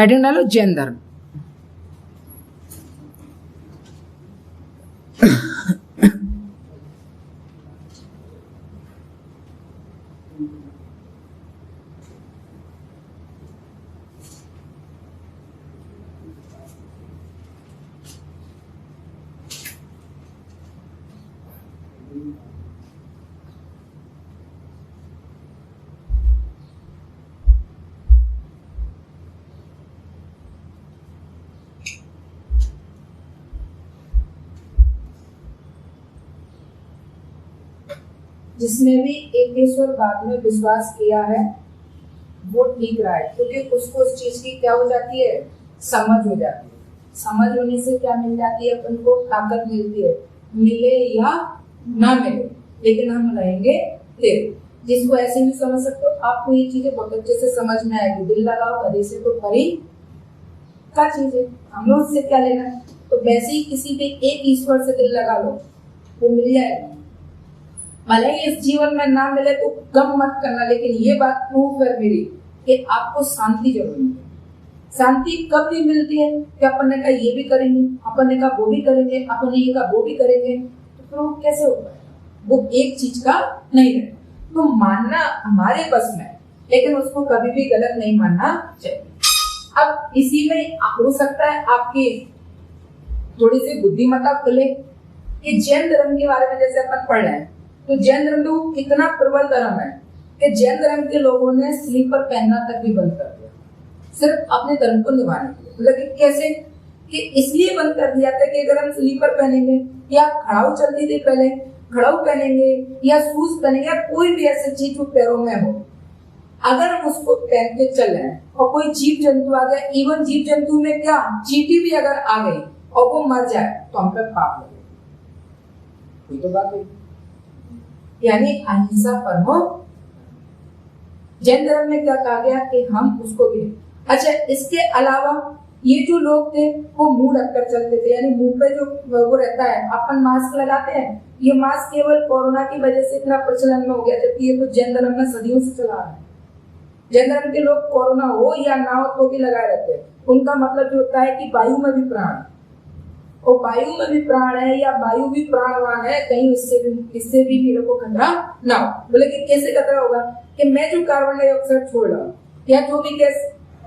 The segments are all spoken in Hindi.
हेडिंग डालो जैन धर्म। जिसने भी एक ईश्वर बात में विश्वास किया है वो ठीक रहा है, क्योंकि उसको उस चीज की क्या हो जाती है, समझ हो जाती है। समझ होने से क्या मिल जाती है, अपन को ताकत मिलती है, मिले या ना मिले, लेकिन हम रहेंगे फिर। जिसको ऐसे नहीं समझ सकते, आपको ये चीजें बहुत अच्छे से समझ में आएगी। दिल लगाओ कभी से तो परी क्या चीज है, हम लोग उससे क्या लेना है। तो वैसे ही किसी भी एक ईश्वर से दिल लगा लो, वो मिल जाएगा। भले ही इस जीवन में ना मिले तो गम मत करना, लेकिन ये बात प्रूव है मेरी कि आपको शांति जरूर मिलेगी। शांति कब भी मिलती है कि अपन ने कहा ये भी करेंगे, अपन ने कहा वो भी करेंगे, अपन ने ये कहा वो भी करेंगे, तो फिर वो कैसे हो पाएगा, वो एक चीज का नहीं है। तो मानना हमारे बस में, लेकिन उसको कभी भी गलत नहीं मानना चाहिए। अब इसी में हो सकता है आपकी थोड़ी सी बुद्धिमत्ता खुले कि जैन धर्म के बारे में जैसे अपन पढ़ रहे हैं, तो जैन धर्म तो कितना प्रबल धर्म है कि जैन धर्म के लोगों ने स्लीपर पहनना तक भी बंद कर दिया, सिर्फ अपने धर्म को निभाने के लिए। लेकिन कैसे कि इसलिए बंद कर दिया था कि अगर हम स्लीपर पहनेंगे या खड़ाऊ चलती थी पहले, खड़ाऊ पहनेंगे या शूज पहनेंगे या कोई भी ऐसी चीज जो पैरों में हो, अगर हम उसको पहन के चल रहे हैं और कोई जीव जंतु आ गया, इवन जीव जंतु में क्या चींटी भी अगर आ गई और वो मर जाए तो हम पे पाप लगे, कोई तो बात है। यानी अहिंसा परमो। जैन धर्म में क्या कहा गया कि हम उसको भी। अच्छा, इसके अलावा ये जो लोग थे वो मुंह ढककर चलते थे, यानी मुंह पे जो वो रहता है, अपन मास्क लगाते हैं, ये मास्क केवल कोरोना की वजह से इतना प्रचलन में हो गया, जबकि ये तो जैन धर्म में सदियों से चला रहा है। जैन धर्म के लोग कोरोना हो या ना हो तो भी लगाए रहते हैं। उनका मतलब जो होता है कि वायु में भी प्राण है, और वायु में भी प्राण है या वायु भी प्राणवान है, कहीं इससे भी मेरे को खतरा ना हो। बोले कि कैसे खतरा होगा कि मैं जो कार्बन डाइऑक्साइड छोड़ रहा हूँ या जो भी गैस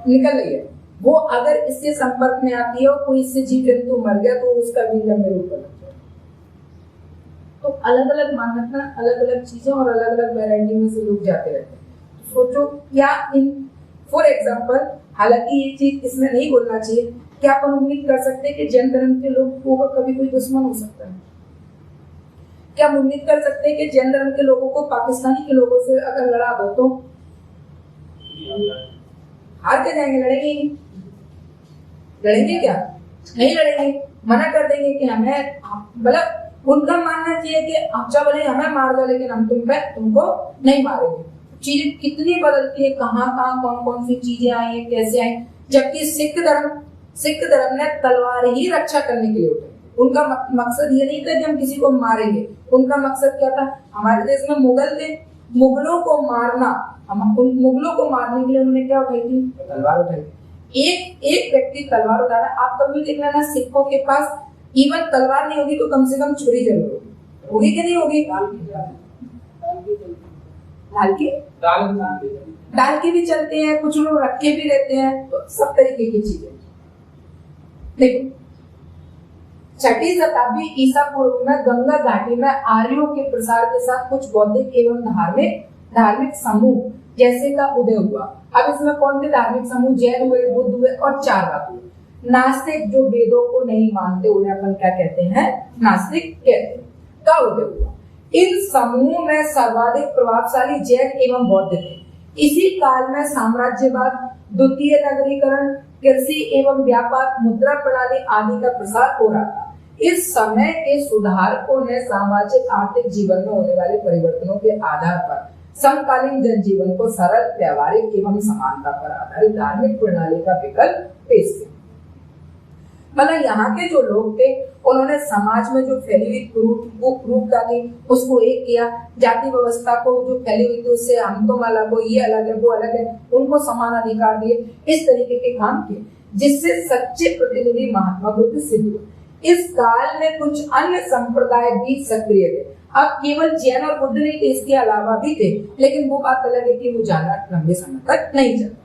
निकल रही है, वो अगर इसके संपर्क में आती है और कोई इससे जीव जंतु मर गया तो उसका भी मेरे ऊपर लग जाए। तो अलग अलग मान्यता, अलग अलग चीजें और अलग अलग वैरायटी में से लोग जाते रहते हैं। सोचो क्या इन फॉर एग्जाम्पल, हालांकि ये चीज इसमें नहीं बोलना चाहिए, क्या अपन उम्मीद कर सकते हैं कि जैन धर्म के लोगों का कभी कोई दुश्मन हो सकता है? क्या हम उम्मीद कर सकते हैं कि जैन धर्म के लोगों को पाकिस्तानी के लोगों से अगर लड़ा दो तो हार के जाएंगे? लड़ेंगे नहीं? लड़ेंगे क्या? नहीं लड़ेंगे, मना कर देंगे कि हमें, मतलब उनका मानना चाहिए कि अच्छा भले हमें मार दो लेकिन हम तुमको नहीं मारेंगे। चीजें कितनी बदलती है, कहाँ कहाँ कौन कौन सी चीजें आई है, कैसे आई। जबकि सिख धर्म ने तलवार ही रक्षा करने के लिए उठाई। उनका मकसद ये नहीं था कि हम किसी को मारेंगे, उनका मकसद क्या था? हमारे देश में मुगल थे, मुगलों को मारना, उन मुगलों को मारने के लिए उन्होंने क्या उठाई थी? तलवार उठाई। एक व्यक्ति तलवार उठा रहा है, आप कभी देख लेना सिखों के पास इवन तलवार नहीं होगी तो कम से कम छुरी जरूर होगी कि नहीं होगी? डाल के भी चलते हैं, कुछ लोग रख के भी रहते हैं, तो सब तरीके की चीजें। देखो, 6वीं शताब्दी ईसा पूर्व में गंगा घाटी में आर्यों के प्रसार के साथ कुछ बौद्धिक एवं धार्मिक समूह जैसे का उदय हुआ। अब इसमें कौन थे धार्मिक समूह? जैन हुए, बुद्ध हुए और चारवाक हुए। नास्तिक जो वेदों को नहीं मानते उन्हें अपन क्या कहते हैं? नास्तिक कहते हैं। का उदय हुआ। इन समूह में सर्वाधिक प्रभावशाली जैन एवं बौद्ध थे। इसी काल में साम्राज्यवाद, द्वितीय नगरीकरण, कृषि एवं व्यापार, मुद्रा प्रणाली आदि का प्रसार हो रहा था। इस समय के सुधारकों ने सामाजिक आर्थिक जीवन में होने वाले परिवर्तनों के आधार पर समकालीन जनजीवन को सरल, व्यावहारिक एवं समानता पर आधारित धार्मिक प्रणाली का विकल्प पेश किया। मतलब यहाँ के जो लोग थे उन्होंने समाज में जो फैली हुई कुरूपता थी उसको एक किया, जाति व्यवस्था को जो फैली हुई थी उससे हम तुम अलग हो, ये अलग है, वो अलग है, उनको समान अधिकार दिए, इस तरीके के काम किए जिससे सच्चे प्रतिनिधि महात्मा बुद्ध सिद्ध हुए। इस काल में कुछ अन्य संप्रदाय भी सक्रिय थे। अब केवल जैन और बुद्ध नहीं थे, इसके अलावा भी थे, लेकिन वो बात अलग है कि वो ज्यादा लंबे समय तक नहीं चला।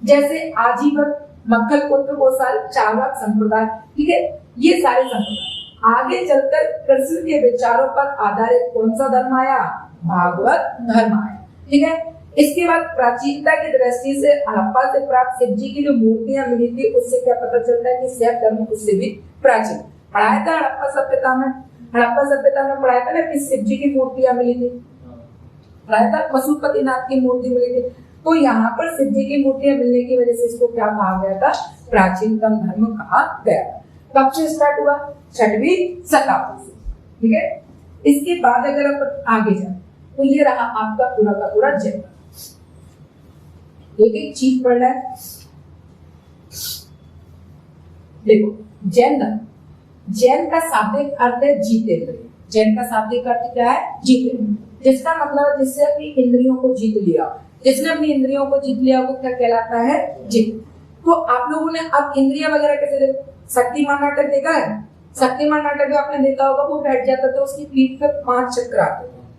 जैसे आजीवन, मक्खल पुत्र गोसाल, चार्वाक संप्रदाय, ठीक है, ये सारे संप्रदाय। आगे चलकर कृष्ण के विचारों पर आधारित कौन सा धर्म आया? भागवत धर्म आया, ठीक है। इसके बाद प्राचीनता की दृष्टि से हड़प्पा से प्राप्त शिव जी की जो मूर्तियां मिली थी उससे क्या पता चलता है कि शैव धर्म उससे भी प्राचीन। पढ़ाया था हड़प्पा सभ्यता में, पढ़ाया था ना कि शिव जी की मूर्तियां मिली थी, पढ़ाया था पशुपतिनाथ की मूर्ति मिली थी। तो यहाँ पर शिव जी की मूर्तियां मिलने की वजह से इसको क्या कहा गया था? प्राचीनतम धर्म कहा गया। कब से स्टार्ट हुआ? 6वीं शताब्दी से, ठीक है। इसके बाद अगर आप आगे जाए तो ये रहा आपका पूरा का पूरा जैन। एक एक चीज पढ़ रहा है, देखो जैन धर्म, जैन का शाब्दिक अर्थ है जीतेंद्र। जैन का शाब्दिक अर्थ क्या है? जीतेंद्र, जिसका मतलब जिससे अपनी इंद्रियों को जीत लिया, जिसने अपनी इंद्रियों को जीत लिया वो क्या कहलाता है? जीत। तो आप लोगों ने अब इंद्रियां वगैरह कैसे देखो? शक्तिमान नाटक देखा है? शक्तिमान नाटक में आपने देखा होगा, वो बैठ जाता था, उसकी पीठ पे 5 चक्र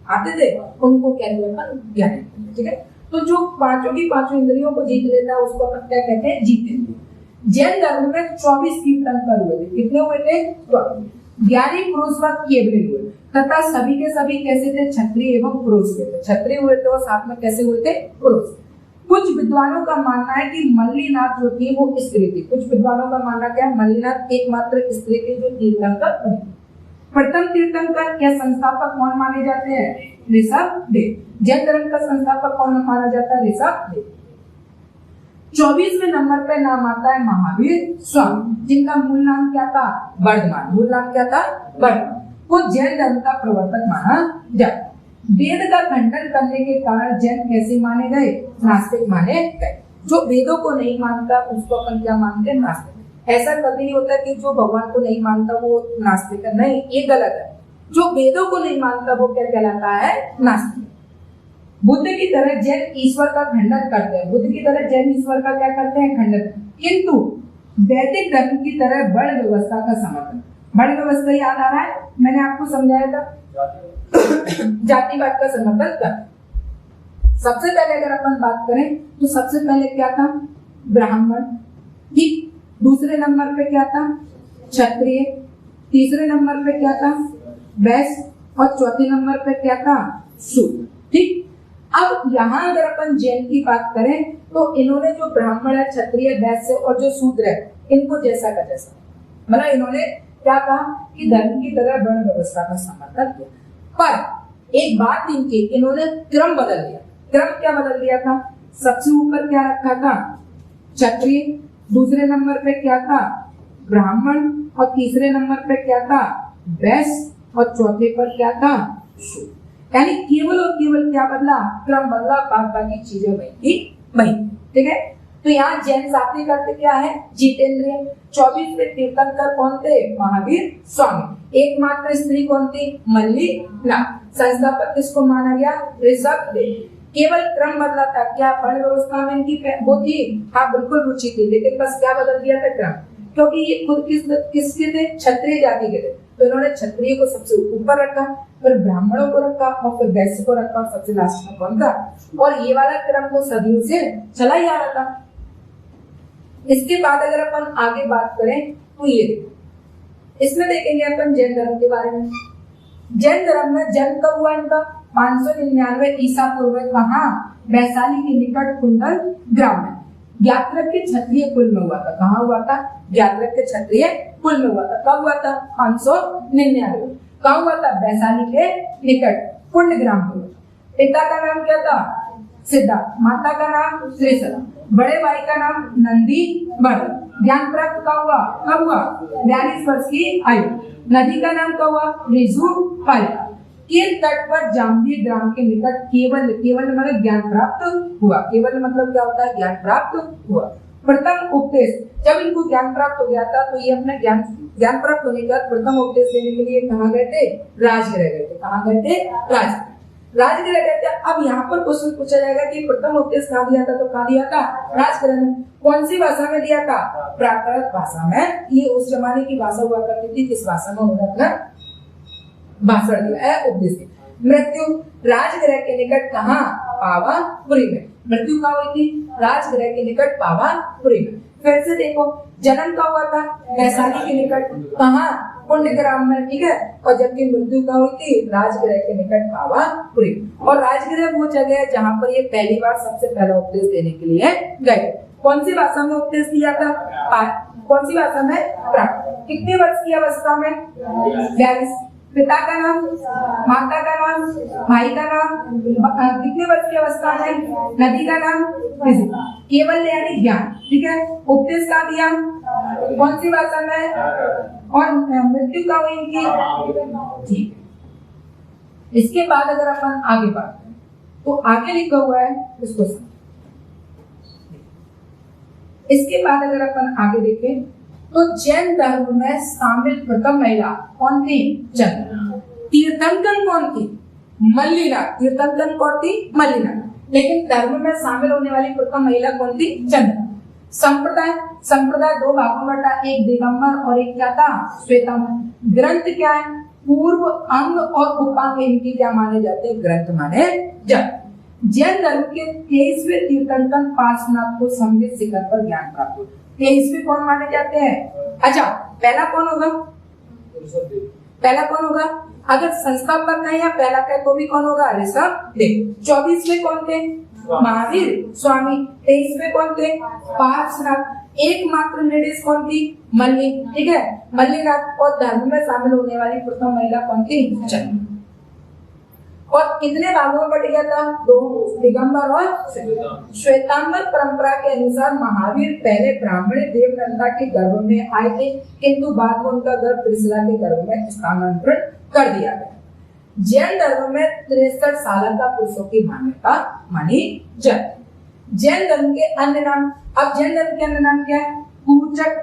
आते थे, उनको कहते हैं ज्ञान, ठीक है। तो जो पांचों की पांचों इंद्रियों को जीत लेता है उसको अपन क्या कहते हैं? जीतेंद्र। जैन धर्म में 24 तीर्थंकर हुए थे। कितने हुए थे? 24। ज्ञानी पुरुष व केवल हुए तथा सभी के सभी कैसे थे? क्षत्रिय एवं पुरुष थे। क्षत्रिय हुए थे और साथ में कैसे हुए थे? पुरुष। कुछ विद्वानों का मानना है कि मल्लीनाथ जो थी वो स्त्री थी। कुछ विद्वानों का मानना क्या है? मल्लीनाथ एकमात्र स्त्री थी जो तीर्थंकर बनी। प्रथम तीर्थंकर क्या संस्थापक कौन माने जाते हैं? ऋषभदेव। जैन धर्म का संस्थापक कौन माना जाता है? ऋषभदेव। 24वें नंबर पे नाम आता है महावीर स्वामी, जिनका मूल नाम क्या था? वर्धमान। मूल नाम क्या था? वर्धमान। वो जैन धर्म का प्रवर्तक माना जाता। वेद का खंडन करने के कारण जैन कैसे माने गए? नास्तिक माने गए। जो वेदों को नहीं मानता उसको अपन क्या मानते हैं? नास्तिक। ऐसा कभी नहीं होता कि जो भगवान को नहीं मानता वो नास्तिक है, नहीं, ये गलत है। जो वेदों को नहीं मानता वो क्या कहलाता है? नास्तिक। बुद्ध की तरह जैन ईश्वर का खंडन करते हैं। बुद्ध की तरह जैन ईश्वर का क्या करते हैं? खंडन। किंतु वैदिक धर्म की तरह वर्ण व्यवस्था का समर्थन। वर्ण व्यवस्था याद आ रहा है? मैंने आपको समझाया था, जातिवाद का समर्थन कर। सबसे पहले अगर अपन बात करें तो सबसे पहले क्या था? ब्राह्मण, ठीक। दूसरे नंबर पे क्या था? क्षत्रिय। तीसरे नंबर पे क्या था? वैश्य। और चौथे नंबर पे क्या था? शूद्र, ठीक। अब यहाँ अगर अपन जैन की बात करें तो इन्होंने जो ब्राह्मण है, क्षत्रिय, वैश्य और जो शूद्र है इनको जैसा का जैसा, मतलब इन्होंने क्या कहा कि धर्म की तरह वर्ण व्यवस्था का समर्थन किया। पर एक बात इनकी, इन्होंने क्रम बदल दिया। क्रम क्या बदल दिया था? सबसे ऊपर क्या रखा था? क्षत्रिय। दूसरे नंबर पे क्या था? ब्राह्मण। और तीसरे नंबर पे क्या था? वैश्य। और चौथे पर क्या था? शूद्र। यानी केवल और केवल क्या बदला? क्रम बदला, बाकी चीजें वही, ठीक है। तो यहाँ जैन शाब्दिक अर्थ क्या है? जीतेंद्रिय। 24वें तीर्थंकर कौन थे? महावीर स्वामी। एकमात्र स्त्री कौन थी? मल्लीनाथ। संस्थापक किसको माना गया? ऋषभदेव। केवल क्रम बदला था। क्या वर्ण व्यवस्था में इनकी वो थी? हाँ, बिल्कुल रुचि थी, लेकिन बस क्या बदल दिया था? क्रम। क्योंकि ये खुद किसके थे? क्षत्रिय जाति के थे, तो इन्होंने क्षत्रिय को सबसे ऊपर रखा, फिर ब्राह्मणों को रखा और फिर वैश्य को रखा और सबसे लास्ट में कौन था? और ये वाला क्रम तो सदियों से चला ही आ रहा था। इसके बाद अगर अपन आगे बात करें तो ये देखो, इसमें देखेंगे अपन जैन धर्म के बारे में। जैन धर्म में जन्म कब हुआ इनका? 599 ईसा पूर्व। कहाँ? वैशाली के निकट कुंडल ग्राम में। ज्ञात्रक के क्षत्रिय कुल में हुआ था। कहाँ हुआ था? ज्ञात्रक के क्षत्रिय कुल में हुआ था। कब हुआ था? 599। कहाँ हुआ था? वैशाली के निकट कुंड ग्राम में। पिता का नाम क्या था? सिद्धार्थ। माता का नाम त्रिशला। बड़े भाई का नाम नंदी वर्धन। ज्ञान प्राप्त कब हुआ? 42 वर्ष की आयु। नदी का नाम क्या हुआ? ऋजु पालिका। के तट पर जाम्बी ग्राम के निकट केवल मतलब ज्ञान प्राप्त हुआ। केवल मतलब क्या होता है? ज्ञान प्राप्त हुआ। प्रथम उपदेश, जब इनको ज्ञान प्राप्त हो गया था तो ये अपने ज्ञान प्राप्त होने के बाद प्रथम उपदेश देने के लिए कहाँ गए थे? राजगृह गए थे। कहाँ गए थे? राजगृह गए थे। अब यहाँ पर क्वेश्चन पूछा जाएगा कि प्रथम उपदेश कहाँ दिया था? तो कहाँ दिया था? राजगृह में। कौन सी भाषा में दिया था? प्राकृत भाषा में। ये उस जमाने की भाषा हुआ करती थी, किस भाषा में? उन्होंने अपना भाषण दिया है, उपदेश। मृत्यु राजगृह के निकट कहाँ? पावापुरी में। मृत्यु कहाँ हुई थी? राजगृह के निकट पावापुरी में। फिर से देखो, जन्म कहाँ हुआ था? वैशाली के निकट, कहाँ? पुण्यग्राम में, ठीक है। और जबकि मृत्यु कहाँ हुई थी? राजगृह के निकट पावापुरी। और राजगृह वो जगह है जहाँ पर ये पहली बार सबसे पहला उपदेश देने के लिए गए। कौन सी भाषा में उपदेश दिया था? कौन सी भाषा में? प्राकृत। कितने वर्ष की अवस्था में? 42। पिता का नाम, माता का नाम, भाई का नाम, कितने वर्ष की अवस्था में? नदी का नाम, केवल यानी ज्ञान, ठीक है। उपदेश का दिया, कौन सी भाषा में? और मृत्यु का हुई इनकी, ठीक है। इसके बाद अगर अपन आगे बात करें तो आगे लिखा हुआ है, इसको समझो। इसके बाद अगर अपन आगे देखें तो जैन धर्म में शामिल प्रथम महिला कौन थी? चंद्र। तीर्थंकर कौन थी? मल्लिका। तीर्थंकर कौन थी? मल्लिका। लेकिन धर्म में शामिल होने वाली प्रथम महिला कौन थी? चंद्र। संप्रदाय दो भागों में बटा, एक दिगंबर और एक क्या था? श्वेतांबर। ग्रंथ क्या है? पूर्व, अंग और उपांग इनकी क्या माने जाते हैं? ग्रंथ माने जाते। जैन धर्म के 23वें तीर्थंकर पार्श्वनाथ को संबित शिखर पर ज्ञान प्राप्त हुआ। 23वें कौन माने जाते हैं? अच्छा, पहला कौन होगा? पहला कौन होगा? अगर संस्थापक है या पहला कहे तो भी कौन होगा? ऋषभदेव। 24वें कौन थे? महावीर स्वामी। 23वें कौन थे? पार्श्वनाथ। एकमात्र लेडीज कौन थी? मल्ली, ठीक है, मल्लीनाथ। और धर्म में शामिल होने वाली प्रथम महिला कौन थी? चंद्र। और कितने भागों में बढ़ गया था? 2, दिगंबर और श्वेतांबर। परंपरा के अनुसार महावीर पहले ब्राह्मणी देवनंदा के गर्भ में आए थे, किंतु बाद में उनका गर्भ त्रिशला के गर्भ में स्थानांतरित कर दिया गया। जैन धर्म में 63 साल का पुरुषों की मान्यता मानी जाती। जैन धर्म के अन्य नाम, अब जैन धर्म के अन्य नाम क्या है? कुरुचक,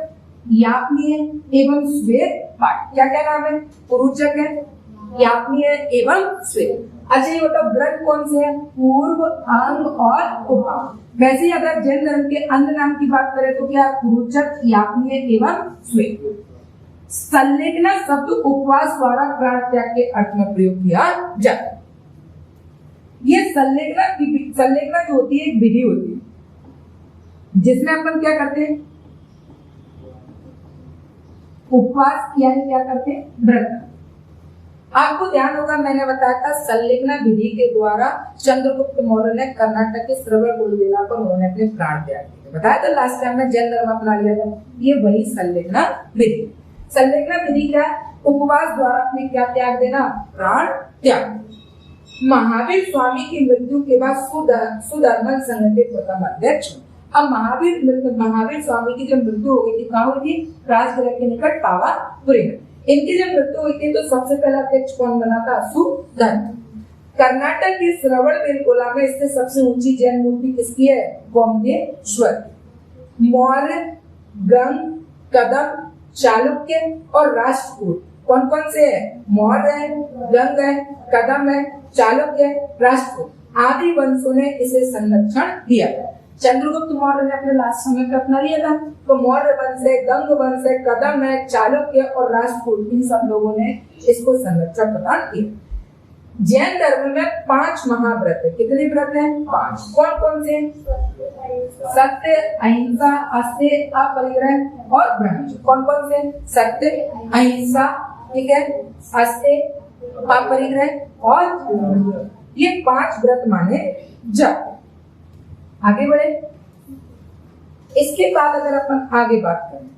याज्ञीय एवं श्वेत पाठ। क्या क्या नाम है? कुरुचक है, याज्ञीय एवं श्वेत। अच्छा, ये बताओ ग्रंथ कौन से हैं? पूर्व, अंग और उपांग। वैसे ही अगर जैन धर्म के अन्य नाम की बात करें तो क्या? कुरुचक, याज्ञीय एवं श्वेत। संलेखना शब्द उपवास द्वारा प्राण त्याग के अर्थ में प्रयोग किया जाता है। ये संलेखना जो होती है एक विधि होती है जिसमें अपन क्या करते हैं? उपवास यानी क्या करते हैं? व्रत। आपको ध्यान होगा मैंने बताया था संलेखना विधि के द्वारा चंद्रगुप्त मौर्य ने कर्नाटक के श्रवणबेलगोला पर उन्होंने अपने प्राण त्याग दिए। बताया था लास्ट टाइम में जैन धर्म अपना लिया था। ये वही संलेखना विधि। संलेखना विधि क्या? उपवास द्वारा अपने क्या त्याग देना? प्राण त्याग। महावीर स्वामी की मृत्यु के बाद सुधर्मन संघ के प्रथम अध्यक्ष। अब महावीर स्वामी की जब मृत्यु हो गई थी, कहाँ हुई थी? राजगृह के निकट पावापुरी में। इनकी जब मृत्यु हुई थी तो सबसे पहला अध्यक्ष कौन बना था? सुधर्म। कर्नाटक के श्रवणबेलगोला में स्थित सबसे ऊंची जैन मूर्ति किसकी है? गोमतेश्वर। मौर्य, गंग, कदम, चालुक्य और राष्ट्रकूट कौन कौन से है? मौर्य है, गंग है, कदम है, चालुक्य, राष्ट्रकूट आदि वंशों ने इसे संरक्षण दिया था। चंद्रगुप्त मौर्य ने अपने लास्ट समय पे अपना लिया था। तो मौर्य वंश है, गंग वंश है, कदम है, चालुक्य और राष्ट्रकूट, इन सब लोगों ने इसको संरक्षण प्रदान किया। जैन धर्म में 5 महाव्रत है। कितने व्रत हैं? 5। कौन कौन से? सत्य, अहिंसा, अस्तेय, अपरिग्रह और ब्रह्मचर्य। कौन कौन से? सत्य, अहिंसा, ठीक है, अस्तेय, अपरिग्रह और ये 5 व्रत माने जाते। आगे बढ़े। इसके बाद अगर अपन आगे बात करें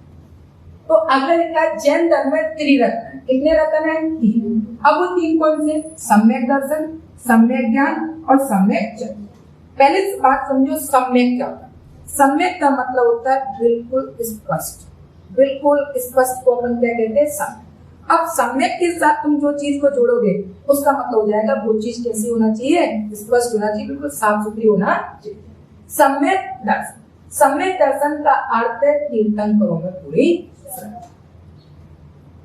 तो अगला लिखा है जैन धर्म में त्रिरत्न। कितने रत्न है? 3। अब वो 3 कौन से? सम्यक दर्शन, सम्यक ज्ञान और सम्यक चरित्र। पहले बात समझो सम्यक क्या होता है। सम्यक का मतलब होता है बिल्कुल स्पष्ट। बिल्कुल स्पष्ट को अपन क्या कहते हैं? सम्यक। अब सम्यक के साथ तुम जो चीज को जोड़ोगे उसका मतलब हो जाएगा वो चीज कैसी होना चाहिए? स्पष्ट होना चाहिए, बिल्कुल साफ सुथरी होना चाहिए। सम्यक दर्शन। सम्यक दर्शन का अर्थ है तीर्थंकरों में पूरी श्रद्धा।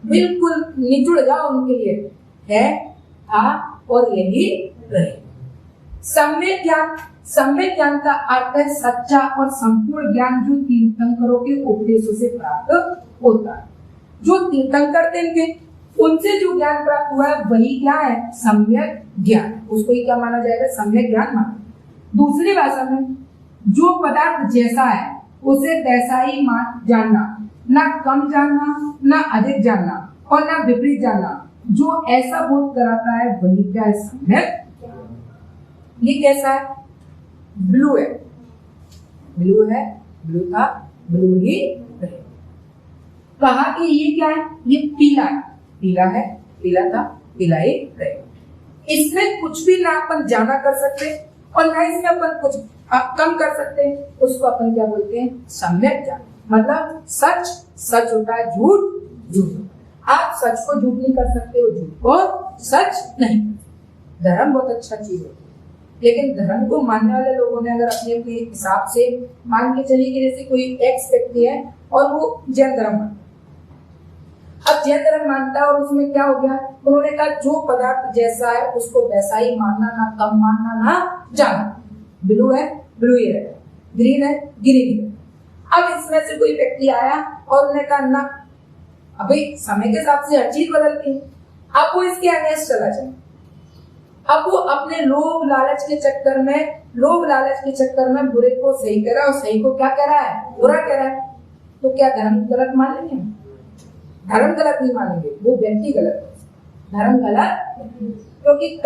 बिल्कुल निचुड़ जाओ उनके लिए, है, था और यही रहे। सम्यक ज्ञान का अर्थ है सच्चा और संपूर्ण ज्ञान जो तीर्थंकरों के उपदेशों से प्राप्त होता है। जो तीर्थंकर थे उनसे जो ज्ञान प्राप्त हुआ है वही क्या है? सम्यक ज्ञान। उसको ही क्या माना जाएगा? सम्यक ज्ञान माना। दूसरी भाषा में जो पदार्थ जैसा है उसे वैसा ही जानना, ना कम जानना, ना अधिक जानना और ना विपरीत जानना, जो ऐसा बोध कराता है वही क्या है? सम्यक। ये कैसा है? ब्लू है, ब्लू है, ब्लू था, ब्लू ही रहे। कहा कि ये क्या है? ये पीला है, पीला है, पीला था, पीला ही रहे। इसमें कुछ भी ना अपन ज्यादा कर सकते और ना इसमें अपन कुछ कम कर सकते हैं। उसको अपन क्या बोलते हैं? सम्यक ज्ञान। मतलब सच सच होता है, झूठ झूठ। आप सच को झूठ नहीं कर सकते हो, झूठ को सच नहीं। धर्म बहुत अच्छा चीज है, लेकिन धर्म को मानने वाले लोगों ने अगर अपने अपने हिसाब से मान के चलिए कि जैसे कोई एक्स व्यक्ति है और वो जैन धर्म मानता, अब जैन धर्म मानता है और उसमें क्या हो गया? उन्होंने कहा जो पदार्थ जैसा है उसको वैसा ही मानना, ना कम मानना, ना ज्यादा। ब्लू है, ब्लू ही रहेगा, ग्रीन है, ग्रीन ही रहेगा। अब इसमें से कोई व्यक्ति आया और उन्होंने कहा ना, अभी समय के हिसाब से हर चीज बदलती है, अब वो इसके अगेंस्ट चला जाए। अब वो अपने लोभ लालच के चक्कर में बुरे को सही कह रहा है और सही को क्या कह रहा है? बुरा कह रहा है। तो क्या धर्म गलत मान लेंगे? धर्म गलत नहीं मानेंगे, वो व्यक्ति गलत है, धर्म गलत। क्योंकि